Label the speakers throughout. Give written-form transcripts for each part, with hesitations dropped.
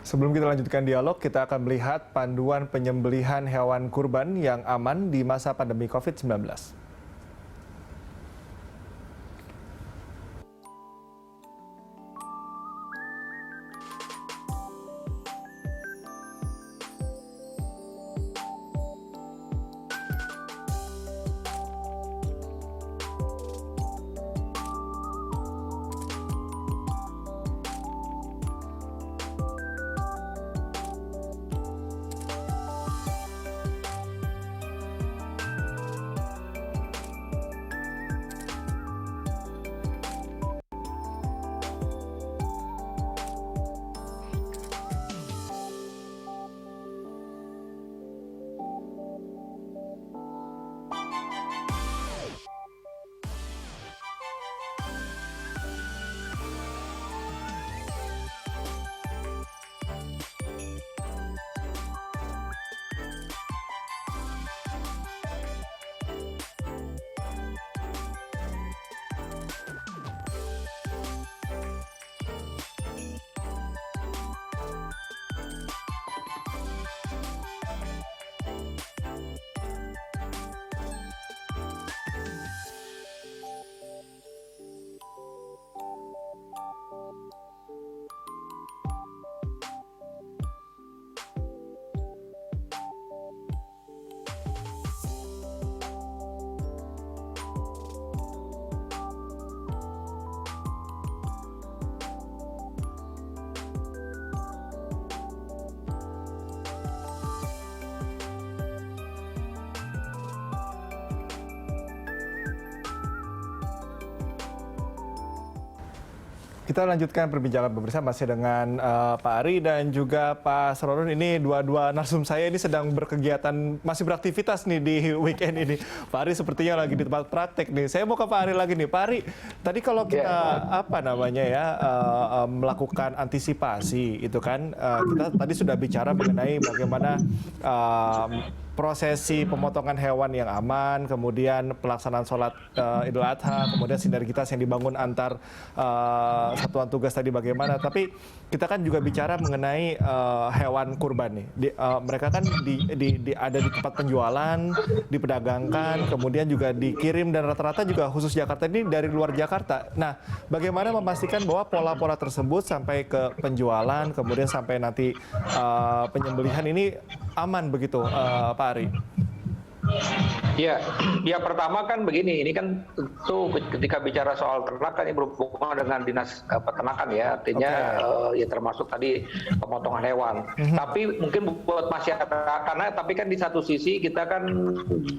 Speaker 1: Sebelum kita lanjutkan dialog, kita akan melihat panduan penyembelihan hewan kurban yang aman di masa pandemi COVID-19. Kita lanjutkan perbincangan pemirsa masih dengan Pak Ari dan juga Pak Asrorun. Ini dua-dua narsum saya ini sedang berkegiatan, masih beraktivitas nih di weekend ini. Pak Ari sepertinya lagi di tempat praktek nih. Saya mau ke Pak Ari lagi nih. Pak Ari, tadi kalau kita melakukan antisipasi itu kan, kita tadi sudah bicara mengenai bagaimana prosesi pemotongan hewan yang aman, kemudian pelaksanaan sholat Idul Adha, kemudian sinergitas yang dibangun antar satuan tugas tadi bagaimana. Tapi kita kan juga bicara mengenai hewan kurban nih. Mereka kan ada di tempat penjualan, diperdagangkan, kemudian juga dikirim dan rata-rata juga khusus Jakarta ini dari luar Jakarta. Nah, bagaimana memastikan bahwa pola-pola tersebut sampai ke penjualan, kemudian sampai nanti penyembelihan ini aman begitu, Pak Ari?
Speaker 2: Ya pertama kan begini, ini kan tentu ketika bicara soal ternak kan ini berhubungan dengan dinas peternakan ya, artinya ya termasuk tadi pemotongan hewan. Tapi mungkin buat masyarakat, tapi kan di satu sisi kita kan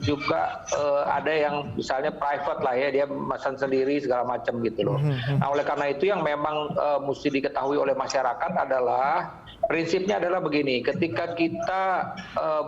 Speaker 2: juga ada yang misalnya private lah ya, dia pesan sendiri segala macam gitu loh. Nah oleh karena itu yang memang mesti diketahui oleh masyarakat adalah prinsipnya adalah begini, ketika kita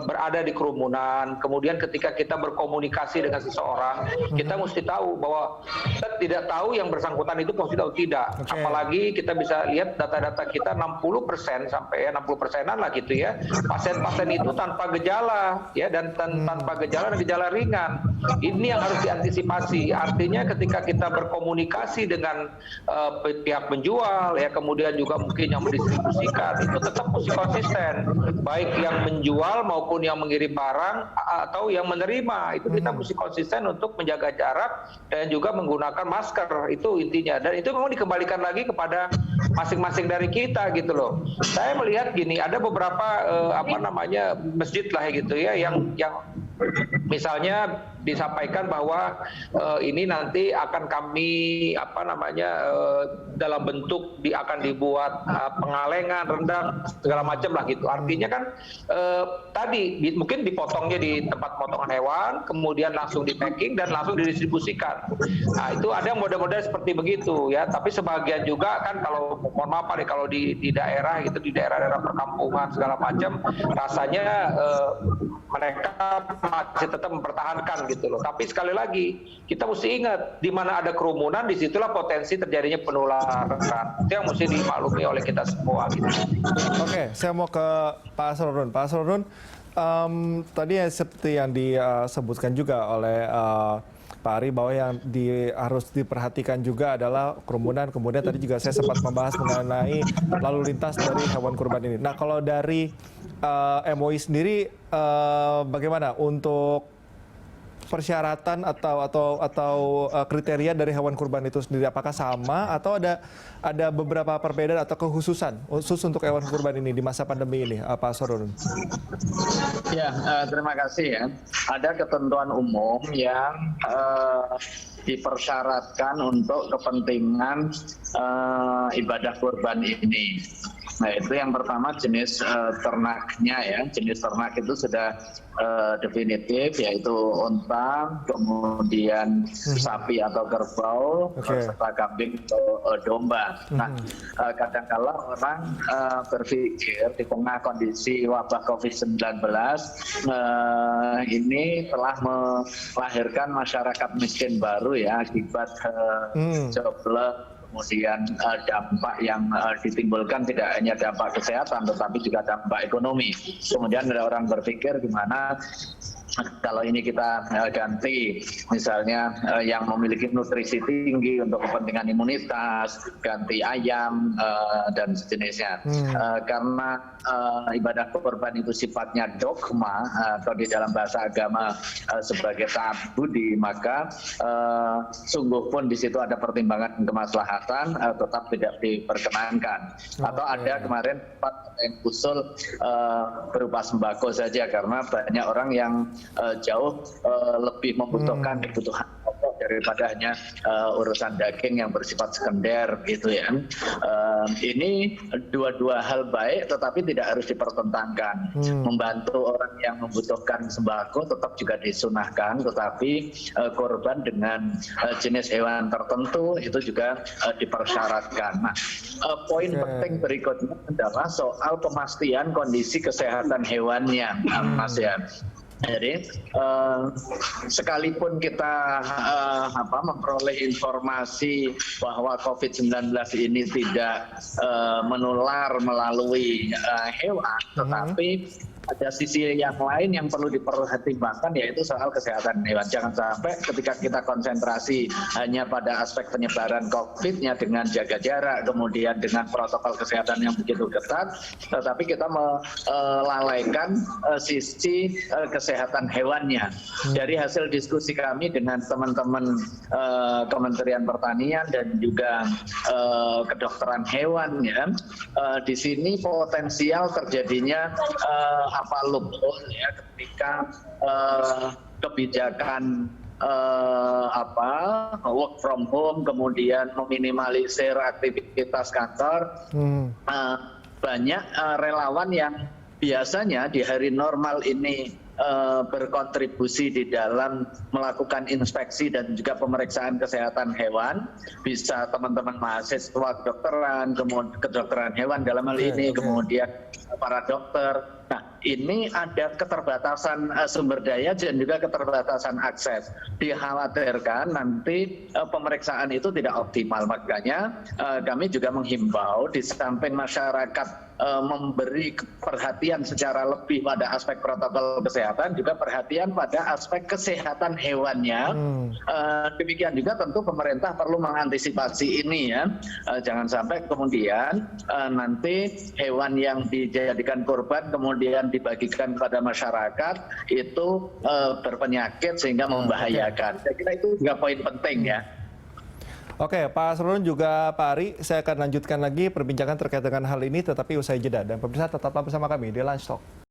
Speaker 2: berada di kerumunan, kemudian ketika kita berkomunikasi dengan seseorang, kita mesti tahu bahwa kita tidak tahu yang bersangkutan itu positif atau tidak. Apalagi kita bisa lihat data-data kita 60% sampai 60%-an lah gitu ya, pasien-pasien itu tanpa gejala ya, dan tanpa gejala dan gejala ringan. Ini yang harus diantisipasi. Artinya ketika kita berkomunikasi dengan pihak penjual ya, kemudian juga mungkin yang mendistribusikan, itu tetap mesti konsisten, baik yang menjual maupun yang mengirim barang atau yang menerima, itu kita mesti konsisten untuk menjaga jarak dan juga menggunakan masker, itu intinya. Dan itu memang dikembalikan lagi kepada masing-masing dari kita gitu loh. Saya melihat gini, ada beberapa masjid lah gitu ya, yang misalnya disampaikan bahwa ini nanti akan kami dalam bentuk akan dibuat pengalengan, rendang segala macam lah gitu. Artinya kan tadi mungkin dipotongnya di tempat potongan hewan, kemudian langsung di packing dan langsung didistribusikan. Nah itu ada model-model seperti begitu ya. Tapi sebagian juga kan, kalau mohon maaf nih, kalau di daerah gitu, di daerah-daerah perkampungan segala macam, rasanya mereka masih tetap mempertahankan gitu loh. Tapi sekali lagi kita mesti ingat, di mana ada kerumunan, disitulah potensi terjadinya penularan. Itu yang mesti dimaklumi oleh kita semua gitu.
Speaker 1: Oke, saya mau ke Pak Asrorun. Pak Asrorun, tadi seperti yang disebutkan juga oleh Pak Ari, bahwa yang harus diperhatikan juga adalah kerumunan. Kemudian tadi juga saya sempat membahas mengenai lalu lintas dari hewan kurban ini. Nah, kalau dari MUI sendiri bagaimana untuk persyaratan atau kriteria dari hewan kurban itu sendiri, apakah sama atau ada beberapa perbedaan atau khusus untuk hewan kurban ini di masa pandemi ini, Pak Asrorun?
Speaker 3: Ya, terima kasih ya. Ada ketentuan umum yang dipersyaratkan untuk kepentingan ibadah kurban ini. Nah, itu yang pertama jenis ternaknya ya. Jenis ternak itu sudah definitif, yaitu unta, kemudian sapi atau kerbau, serta kambing atau domba. Nah, kadang-kala orang berpikir di tengah kondisi wabah COVID-19 ini telah melahirkan masyarakat miskin baru ya, akibat jobless. Kemudian dampak yang ditimbulkan tidak hanya dampak kesehatan, tetapi juga dampak ekonomi. Kemudian ada orang berpikir gimana kalau ini kita ganti, misalnya yang memiliki nutrisi tinggi untuk kepentingan imunitas, ganti ayam dan sejenisnya. Karena ibadah kurban itu sifatnya dogma atau di dalam bahasa agama sebagai tabu, maka sungguh pun di situ ada pertimbangan kemaslahatan, tetap tidak diperkenankan. Atau ada kemarin yang usul berupa sembako saja, karena banyak orang yang jauh lebih membutuhkan kebutuhan pokok daripada hanya urusan daging yang bersifat sekunder gitu ya. Ini dua hal baik, tetapi tidak harus dipertentangkan. Membantu orang yang membutuhkan sembako tetap juga disunahkan, tetapi korban dengan jenis hewan tertentu itu juga dipersyaratkan. Nah, poin penting berikutnya adalah soal pemastian kondisi kesehatan hewannya, Mas ya. Jadi sekalipun kita memperoleh informasi bahwa COVID-19 ini tidak menular melalui hewan, tetapi ada sisi yang lain yang perlu dipertimbangkan, yaitu soal kesehatan hewan. Jangan sampai ketika kita konsentrasi hanya pada aspek penyebaran COVID-nya dengan jaga jarak, kemudian dengan protokol kesehatan yang begitu ketat, tetapi kita melalaikan sisi kesehatan hewannya. Dari hasil diskusi kami dengan teman-teman Kementerian Pertanian dan juga kedokteran hewan, ya, di sini potensial terjadinya loophole ya, ketika kebijakan work from home, kemudian meminimalisir aktivitas kantor. Banyak relawan yang biasanya di hari normal ini berkontribusi di dalam melakukan inspeksi dan juga pemeriksaan kesehatan hewan, bisa teman-teman mahasiswa kedokteran, kemudian kedokteran hewan dalam hal ini, kemudian para dokter. Nah, ini ada keterbatasan sumber daya dan juga keterbatasan akses. Dikhawatirkan nanti pemeriksaan itu tidak optimal. Makanya kami juga menghimbau, di samping masyarakat memberi perhatian secara lebih pada aspek protokol kesehatan, juga perhatian pada aspek kesehatan hewannya. Demikian juga tentu pemerintah perlu mengantisipasi ini ya. Jangan sampai kemudian nanti hewan yang dijadikan korban kemudian dibagikan kepada masyarakat itu berpenyakit sehingga membahayakan. Saya kira itu juga poin penting ya.
Speaker 1: Oke, Pak Asrorun juga Pak Ari, saya akan lanjutkan lagi perbincangan terkait dengan hal ini, tetapi usai jeda. Dan pemirsa tetaplah bersama kami di Lunch Talk.